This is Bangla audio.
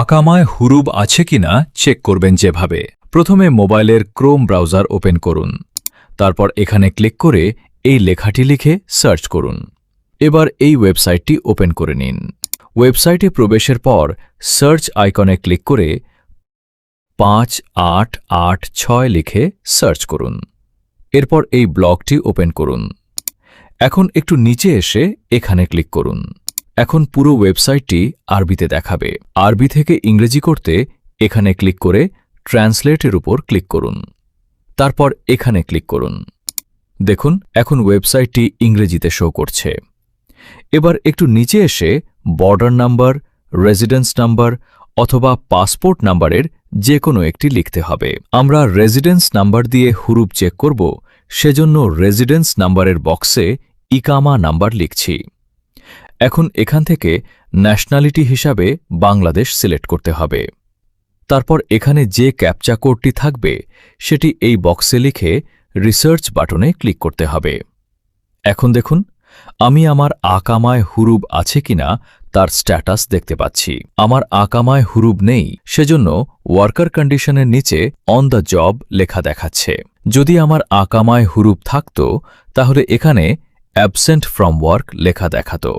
আকামায় হুরুব আছে কিনা চেক করবেন যেভাবে। প্রথমে মোবাইলের ক্রোম ব্রাউজার ওপেন করুন। তারপর এখানে ক্লিক করে এই লেখাটি লিখে সার্চ করুন। এবার এই ওয়েবসাইটটি ওপেন করে নিন। ওয়েবসাইটে প্রবেশের পর সার্চ আইকনে ক্লিক করে 5886 লিখে সার্চ করুন। এরপর এই ব্লগটি ওপেন করুন। এখন একটু নিচে এসে এখানে ক্লিক করুন। এখন পুরো ওয়েবসাইটটি আরবিতে দেখাবে। আরবি থেকে ইংরেজি করতে এখানে ক্লিক করে ট্রান্সলেটের উপর ক্লিক করুন। তারপর এখানে ক্লিক করুন। দেখুন এখন ওয়েবসাইটটি ইংরেজিতে শো করছে। এবার একটু নিচে এসে বর্ডার নাম্বার, রেসিডেন্স নাম্বার অথবা পাসপোর্ট নাম্বারের যে কোনো একটি লিখতে হবে। আমরা রেসিডেন্স নাম্বার দিয়ে হুরুপ চেক করব, সেজন্য রেসিডেন্স নাম্বারের বক্সে ইকামা নাম্বার লিখছি। এখন এখান থেকে ন্যাশনালিটি হিসাবে বাংলাদেশ সিলেক্ট করতে হবে। তারপর এখানে যে ক্যাপচা কোডটি থাকবে সেটি এই বক্সে লিখে রিসার্চ বাটনে ক্লিক করতে হবে। এখন দেখুন আমি আমার আকামায় হুরুব আছে কিনা তার স্ট্যাটাস দেখতে পাচ্ছি। আমার আকামায় হুরুব নেই, সেজন্য ওয়ার্কার কন্ডিশনের নিচে অন দ্য জব লেখা দেখাচ্ছে। যদি আমার আকামায় হুরুব থাকত তাহলে এখানে অ্যাবসেন্ট ফ্রম ওয়ার্ক লেখা দেখাতো।